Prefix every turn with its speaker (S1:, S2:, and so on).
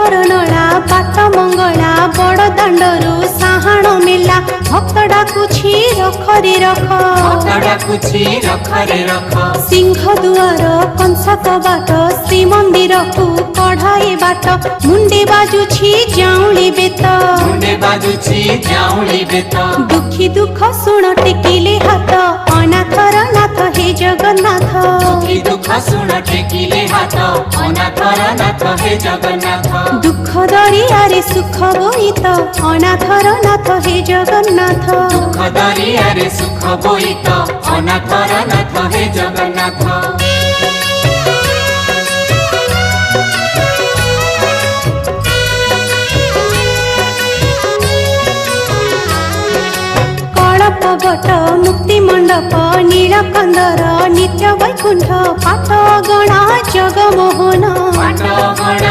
S1: घर नला बाट मंगला बड़ दाण्डरू साहाण मेला भक्त डाकुछि रख रे रख सिंह दुआर कंसक बाट श्रीमंदिर को कढ़ाई बाट मुंडे बाजुछि जाऊली बेत दुखी दुख शुण टेकिले हाथ अनाथर नाथ हे जगन्नाथ दुख दरियारे सुख बोईत अनाथर नाथ हे जगन्नाथ कळपवट मुक्ति मंडप नीलकंदर नित्य वैकुंठ पाठ गणा जगमोहन